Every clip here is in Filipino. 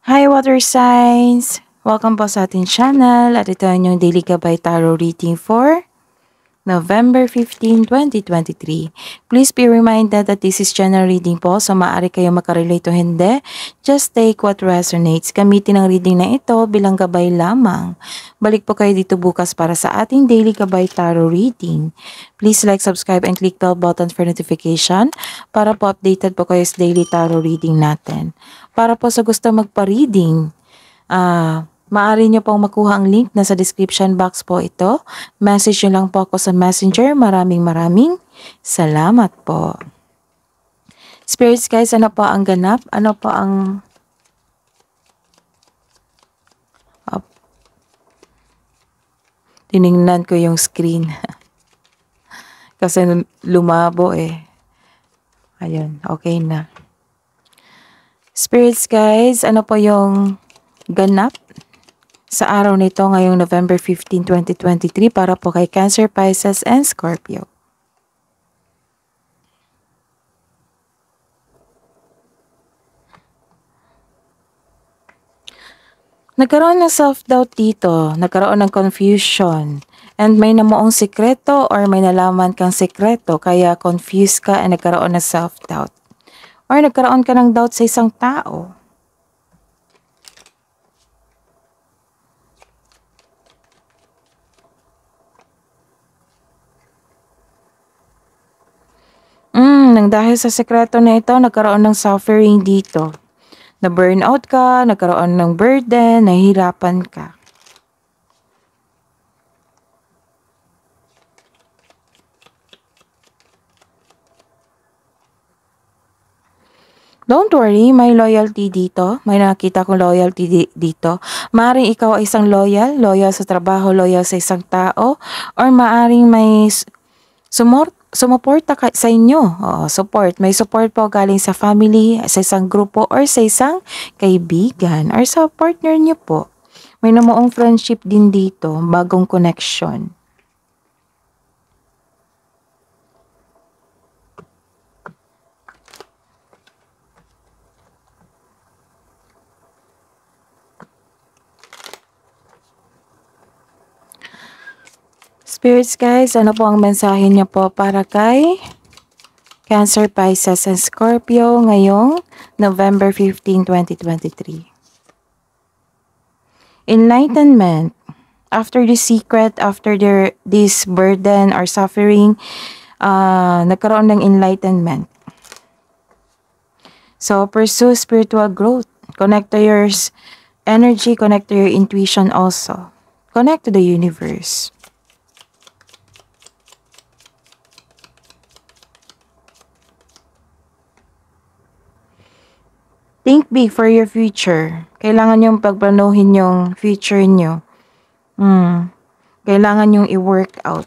Hi water signs! Welcome po sa ating channel at ito ang inyong Daily Gabay Tarot Reading for November 15, 2023. Please be reminded that this is general reading po, so maaari kayo makarelate o hindi. Just take what resonates. Gamitin ang reading na ito bilang gabay lamang. Balik po kayo dito bukas para sa ating Daily Gabay Tarot Reading. Please like, subscribe, and click bell button for notification para po updated po kayo sa Daily Tarot Reading natin. Para po sa gusto magpa-reading, maaari nyo pong makuha ang link na sa description box po ito. Message nyo lang po ako sa messenger. Maraming salamat po. Spirits guys, ano po ang ganap? Ano po ang... Tiningnan ko yung screen. Kasi lumabo eh. Ayun, okay na. Spirits guys, ano po yung ganap sa araw nito ngayong November 15, 2023 para po kay Cancer, Pisces, and Scorpio. Nagkaroon ng self-doubt dito, nagkaroon ng confusion, and may namuong sekreto or may nalaman kang sekreto kaya confused ka and nagkaroon ng self-doubt. Or nagkaroon ka ng doubt sa isang tao. Nang dahil sa sekreto na ito, nagkaroon ng suffering dito. Na-burnout ka, nagkaroon ng burden, nahihirapan ka. Don't worry, may loyalty dito. May nakita kong loyalty dito. Maaring ikaw ay isang loyal sa trabaho, loyal sa isang tao, or maaring may sumuporta sa inyo. Support. May support po galing sa family, sa isang grupo, or sa isang kaibigan, or sa partner nyo po. May namuong friendship din dito, bagong connection. Spirits guys, ano po ang mensahe niyo po para kay Cancer, Pisces, and Scorpio ngayong November 15, 2023? Enlightenment. After the secret, after this burden or suffering, nagkaroon ng enlightenment. So, pursue spiritual growth. Connect to your energy, connect to your intuition also. Connect to the universe. Think big for your future. Kailangan yung pagplanuhin yung future nyo. Kailangan yung i-work out.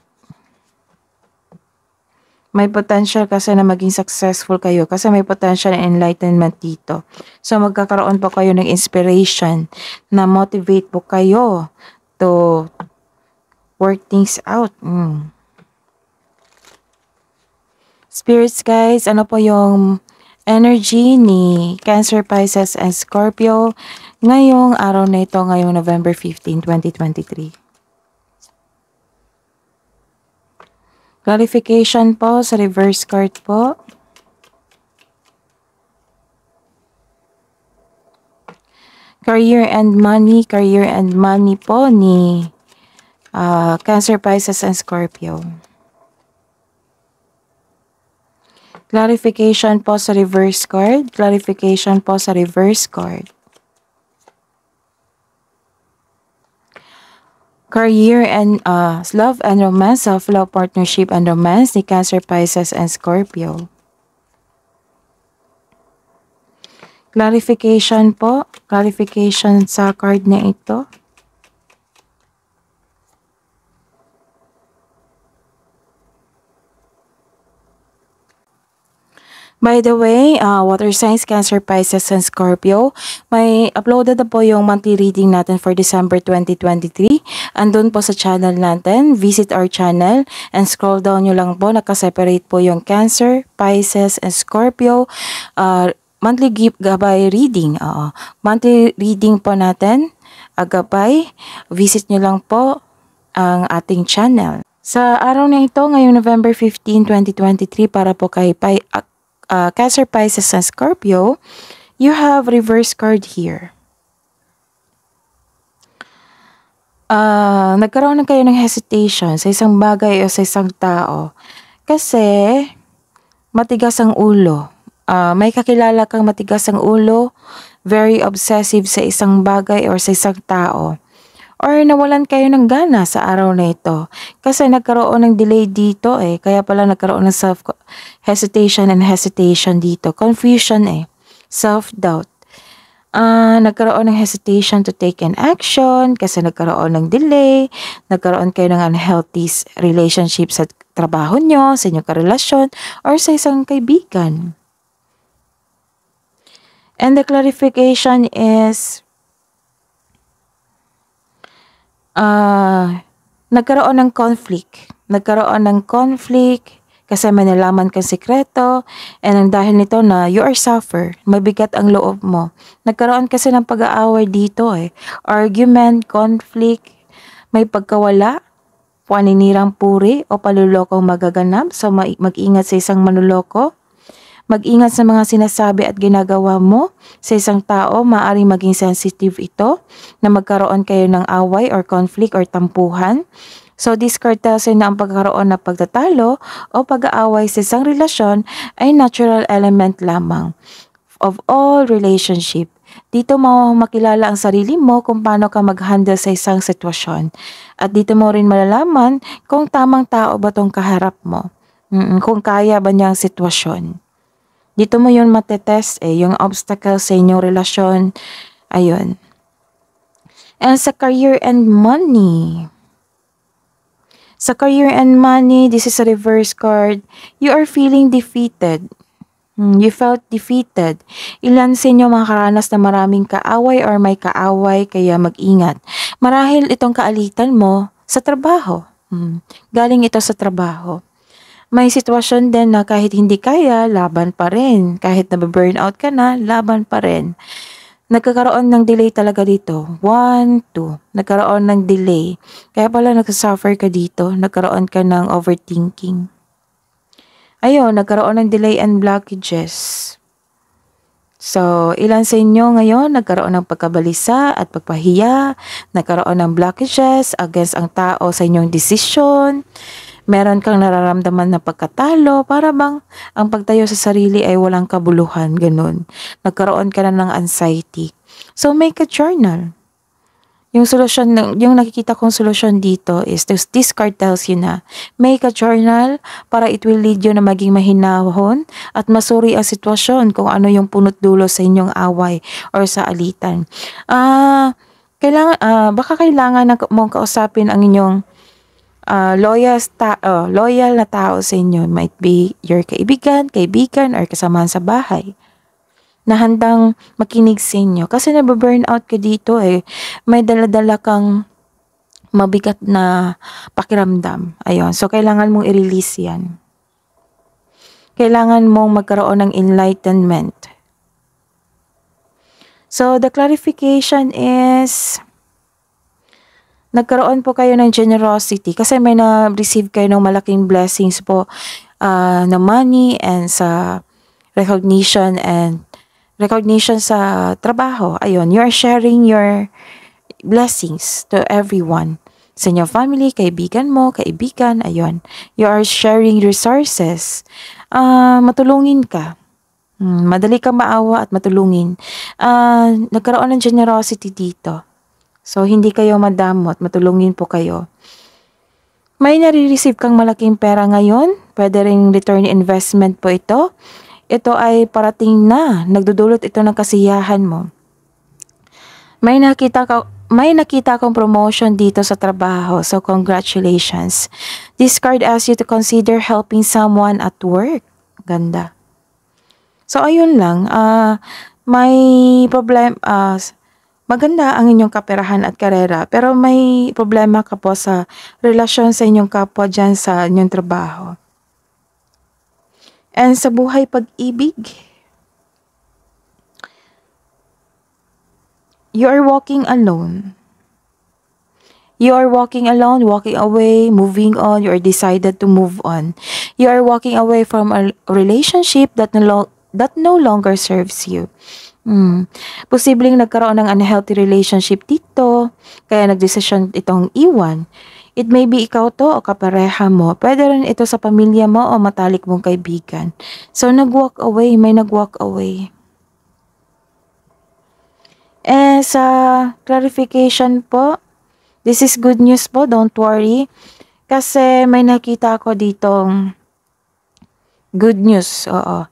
May potential kasi na maging successful kayo kasi may potential na enlightenment dito. So magkakaroon po kayo ng inspiration na motivate po kayo to work things out. Spirits guys, ano po yung energy ni Cancer, Pisces, and Scorpio ngayong araw na ito, ngayong November 15, 2023. Clarification po sa reverse card po. Career and money po ni Cancer, Pisces, and Scorpio. Clarification po sa reverse card. Clarification po sa reverse card. Career and love and romance, self-love, partnership, and romance ni Cancer, Pisces, and Scorpio. Clarification po. Clarification sa card na ito. By the way, water signs, Cancer, Pisces, and Scorpio, may uploaded na po yung monthly reading natin for December 2023. Andun po sa channel natin. Visit our channel and scroll down nyo lang po. Nakaseparate po yung Cancer, Pisces, and Scorpio monthly gabay reading. Oo. Monthly reading po natin, gabay. Visit nyo lang po ang ating channel. Sa araw na ito, ngayong November 15, 2023, para po kay Cancer, Pisces, and Scorpio, you have reverse card here. Nagkaroon na kayo ng hesitation sa isang bagay o sa isang tao. Kasi, matigas ang ulo. May kakilala kang matigas ang ulo, very obsessive sa isang bagay or sa isang tao. Or nawalan kayo ng gana sa araw na ito. Kasi nagkaroon ng delay dito kaya pala nagkaroon ng self-hesitation and hesitation dito. Confusion self-doubt. Nagkaroon ng hesitation to take an action kasi nagkaroon ng delay, nagkaroon kayo ng unhealthy relationship sa trabaho nyo, sa inyong karelasyon, or sa isang kaibigan. And the clarification is, nagkaroon ng conflict. Nagkaroon ng conflict kasi may nalaman kang sekreto, and dahil nito na you are suffer, mabigat ang loob mo. Nagkaroon kasi ng pag-aaway dito argument, conflict, may pagkawala, paninirang puri o palulokong magaganap. So mag-ingat sa isang manuloko. Mag-ingat sa mga sinasabi at ginagawa mo sa isang tao. Maaaring maging sensitive ito na magkaroon kayo ng away or conflict or tampuhan. So this card tells you na ang pagkaroon ng pagtatalo o pag-aaway sa isang relasyon ay natural element lamang of all relationship. Dito mo makilala ang sarili mo kung paano ka mag-handle sa isang sitwasyon. At dito mo rin malalaman kung tamang tao ba tong kaharap mo. Kung kaya ba niyang sitwasyon. Dito mo yun matetest yung obstacle sa inyong relasyon. Ayun. And sa career and money. Sa career and money, this is a reverse card. You are feeling defeated. You felt defeated. Ilan sa inyo makakaranas na maraming kaaway or may kaaway, kaya mag-ingat. Marahil itong kaalitan mo sa trabaho. Galing ito sa trabaho. May sitwasyon din na kahit hindi kaya, laban pa rin. Kahit na-burnout ka na, laban pa rin. Nagkakaroon ng delay talaga dito. 1, 2. Nagkaroon ng delay. Kaya pala nagsasuffer ka dito. Nagkaroon ka ng overthinking. Ayun, nagkaroon ng delay and blockages. So, ilan sa inyo ngayon nagkaroon ng pagkabalisa at pagpahiya. Nagkaroon ng blockages against ang tao sa inyong desisyon. Meron kang nararamdaman na pagkatalo, para bang ang pagtayo sa sarili ay walang kabuluhan, ganun. Nagkaroon ka na ng anxiety. So, make a journal. Yung solusyon, yung nakikita kong solusyon dito is this card tells you na make a journal para it will lead you na maging mahinahon at masuri ang sitwasyon kung ano yung punot dulo sa inyong away or sa alitan. Baka kailangan mong kausapin ang inyong loyal na tao sa inyo. Might be your kaibigan, or kasamahan sa bahay na handang makinig sa inyo. Kasi nababurnout ka dito May dala-dala kang mabigat na pakiramdam. Ayun. So, kailangan mong i-release yan. Kailangan mong magkaroon ng enlightenment. So, the clarification is, nagkaroon po kayo ng generosity kasi may na-receive kayo ng malaking blessings po na money and sa recognition sa trabaho. Ayun, you are sharing your blessings to everyone. Sa inyong family, kaibigan mo, kaibigan, ayun. You are sharing resources. Matulungin ka. Madali kang maawa at matulungin. Nagkaroon ng generosity dito. So, hindi kayo madamot, matulungin po kayo. May nare-receive kang malaking pera ngayon. Pwede ring return investment po ito. Ito ay parating na. Nagdudulot ito ng kasiyahan mo. May nakita kong promotion dito sa trabaho. So, congratulations. This card asks you to consider helping someone at work. Ganda. So, ayun lang. May problem. Maganda ang inyong kaperahan at karera. Pero may problema ka po sa relasyon sa inyong kapwa dyan sa inyong trabaho. And sa buhay pag-ibig, you are walking alone. You are walking alone, walking away, moving on. You are decided to move on. You are walking away from a relationship that no longer serves you. Posibleng nagkaroon ng unhealthy relationship dito, kaya nagdesisyon itong iwan. It may be ikaw to o kapareha mo. Pwede rin ito sa pamilya mo o matalik mong kaibigan. So, nag-walk away. May nag-walk away. Sa clarification po, this is good news po, don't worry. Kasi may nakita ako ditong good news, oo.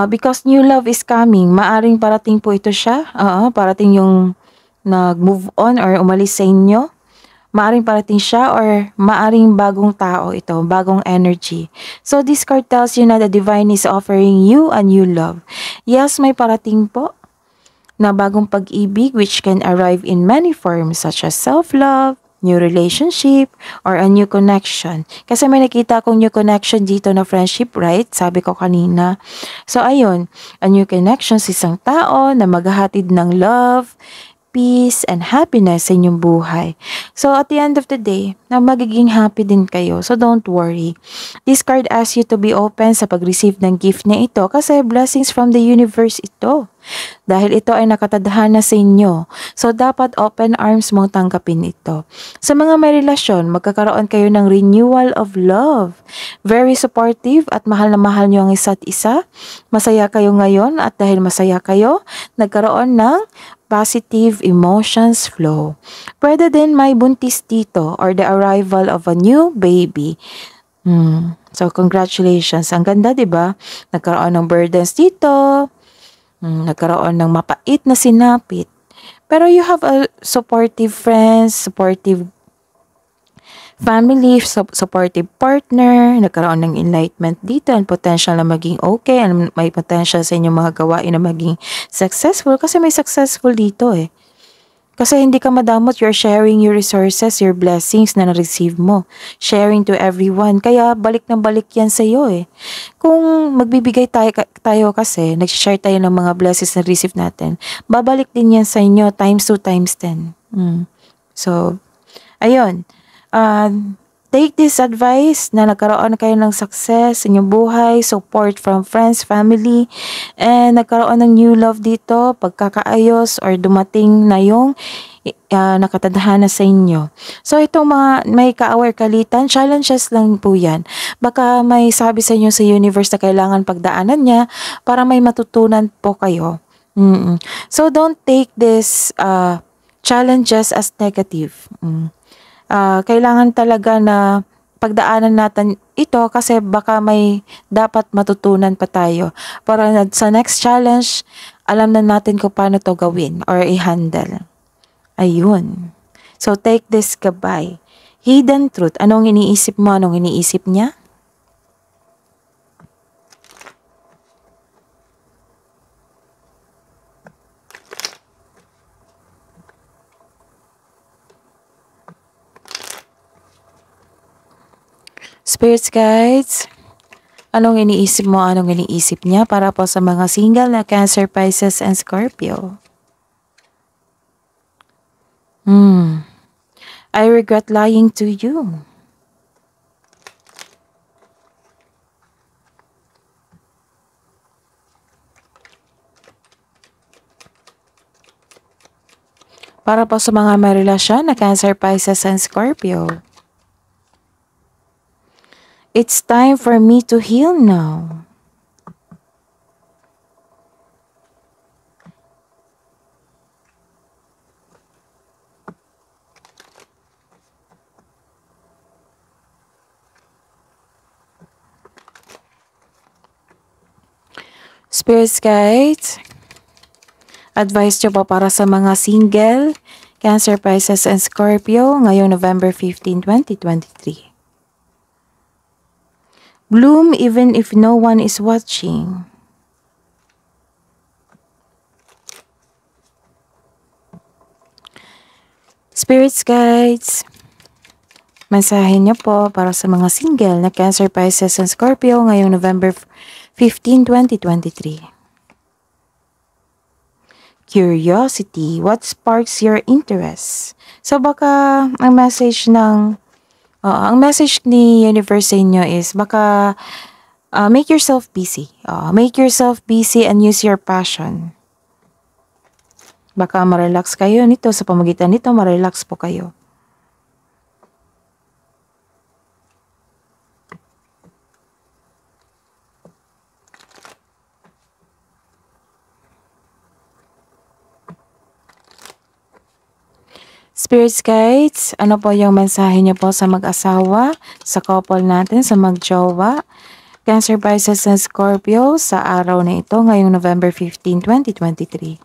Because new love is coming, maaring parating po ito siya. Parating yung nag-move on or umalis sa inyo. Maaring parating siya or maaring bagong tao ito, bagong energy. So this card tells you na the divine is offering you a new love. Yes, may parating po na bagong pag-ibig which can arrive in many forms such as self-love, new relationship, or a new connection. Kasi may nakita akong new connection dito na friendship, right? Sabi ko kanina. So, ayun, a new connection sa isang tao na maghahatid ng love, peace, and happiness sa inyong buhay. So, at the end of the day, na magiging happy din kayo. So, don't worry. This card asks you to be open sa pag-receive ng gift na ito kasi blessings from the universe ito. Dahil ito ay nakatadhana sa inyo. So, dapat open arms mong tanggapin ito. Sa mga may relasyon, magkakaroon kayo ng renewal of love. Very supportive at mahal na mahal nyo ang isa't isa. Masaya kayo ngayon at dahil masaya kayo, nagkaroon ng positive emotions flow. Pwede din may buntis dito or the arrival of a new baby. So, congratulations. Ang ganda, di ba? Nagkaroon ng burdens dito. Nagkaroon ng mapait na sinapit. Pero you have a supportive friends, supportive family, supportive partner, nagkaroon ng enlightenment dito and potential na maging okay and may potential sa inyong mga gawain na maging successful kasi may successful dito eh. Kasi hindi ka madamot, you're sharing your resources, your blessings na na-receive mo. Sharing to everyone. Kaya balik na balik yan sa iyo eh. Kung magbibigay tayo kasi, nag-share tayo ng mga blessings na receive natin, babalik din yan sa inyo times 2 times 10. So, ayun. Take this advice na nagkaroon kayo ng success sa inyong buhay, support from friends, family, and nagkaroon ng new love dito, pagkakaayos or dumating na yung nakatadhana sa inyo. So itong mga may kaaway kalitan, challenges lang po yan. Baka may sabi sa inyo sa universe na kailangan pagdaanan niya para may matutunan po kayo. So don't take this challenges as negative. Kailangan talaga na pagdaanan natin ito kasi baka may dapat matutunan pa tayo para sa next challenge alam na natin kung paano to gawin or i-handle. Ayun. So take this gabay. Hidden truth. Anong iniisip mo? Anong iniisip niya? Spirits guides, anong iniisip mo, anong iniisip niya para po sa mga single na Cancer, Pisces, and Scorpio? I regret lying to you. Para po sa mga may relasyon na Cancer, Pisces, and Scorpio. It's time for me to heal now. Spirits guides, advice nyo pa para sa mga single, Cancer, Pisces, and Scorpio ngayong November 15, 2023. Bloom even if no one is watching. Spirits guides, mensahe niyo po para sa mga single na Cancer, Pisces, and Scorpio ngayong November 15, 2023. curiosity? What sparks your interest? So baka ang message ni universe sa inyo is baka make yourself busy. Make yourself busy and use your passion. Baka ma-relax kayo nito, sa pamagitan nito, ma-relax po kayo. Spirits guides, ano po yung mensahe niyo po sa mag-asawa, sa couple natin, sa mag-jowa, Cancer, Pisces, and Scorpio sa araw na ito ngayong November 15, 2023.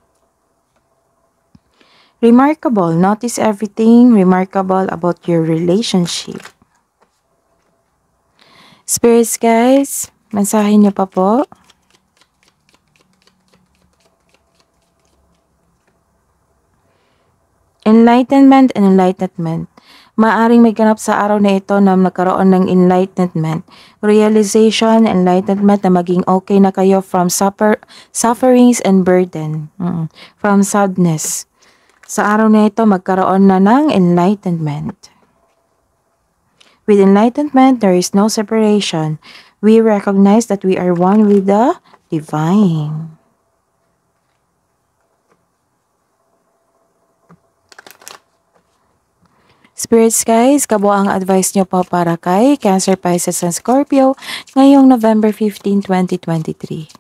Remarkable. Notice everything remarkable about your relationship. Spirits guys, mensahe niyo pa po. Enlightenment and enlightenment. Maaring may ganap sa araw na ito na nagkaroon ng enlightenment, realization, enlightenment na maging okay na kayo from sufferings and burden, from sadness. Sa araw na ito, magkaroon na ng enlightenment. With enlightenment, there is no separation. We recognize that we are one with the divine. Spirits guys, kabuang advice nyo po para kay Cancer, Pisces, and Scorpio ngayong November 15, 2023.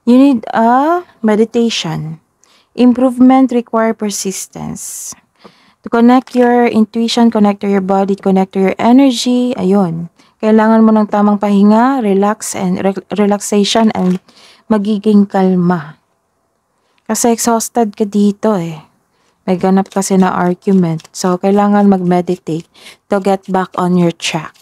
You need a meditation. Improvement require persistence. To connect your intuition, connect to your body, connect to your energy. Ayun. Kailangan mo ng tamang pahinga, relaxation, and magiging kalma. Kasi exhausted ka dito eh. May ganap kasi na argument. So, kailangan mag-meditate to get back on your track.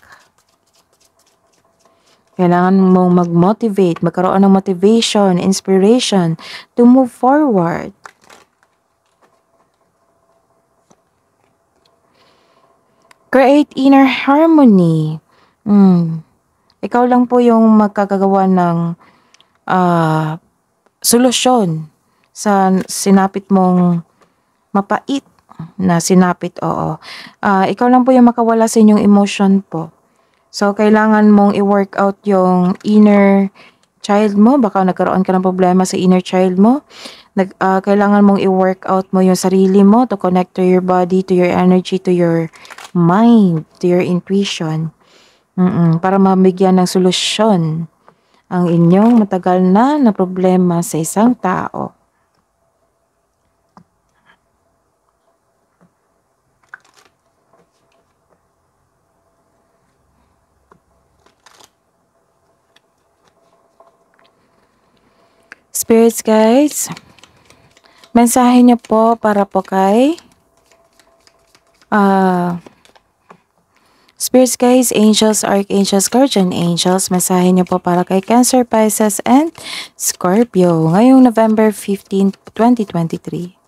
Kailangan mong mag-motivate, magkaroon ng motivation, inspiration to move forward. Create inner harmony. Ikaw lang po yung magkakagawa ng solusyon sa sinapit mong mapait na sinapit, oo. Ikaw lang po yung makawala sa inyong emotion po. So, kailangan mong i-work out yung inner child mo. Baka nagkaroon ka ng problema sa inner child mo. Kailangan mong i-work out mo yung sarili mo to connect to your body, to your energy, to your mind, to your intuition. Para mabigyan ng solusyon ang inyong matagal na problema sa isang tao. Spirits guys, mensahe niyo po para po kay Spirits guys, angels, archangels, guardian angels, mensahe niyo po para kay Cancer, Pisces, and Scorpio ngayong November 15, 2023.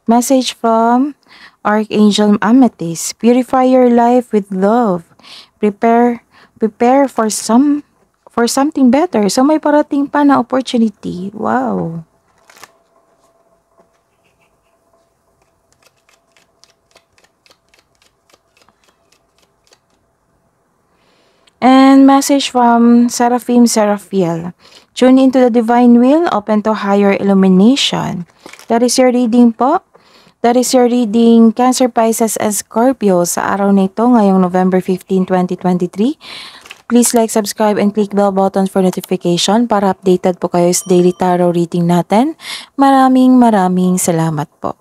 Message from Archangel Amethyst. Purify your life with love. Prepare for something better. So may parating pa na opportunity. Wow. And message from Seraphim Seraphiel. Tune into the divine will, open to higher illumination. That is your reading po. That is your reading, Cancer, Pisces, and Scorpio sa araw na ito ngayong November 15, 2023. Please like, subscribe, and click bell button for notification para updated po kayo sa daily tarot reading natin. Maraming salamat po.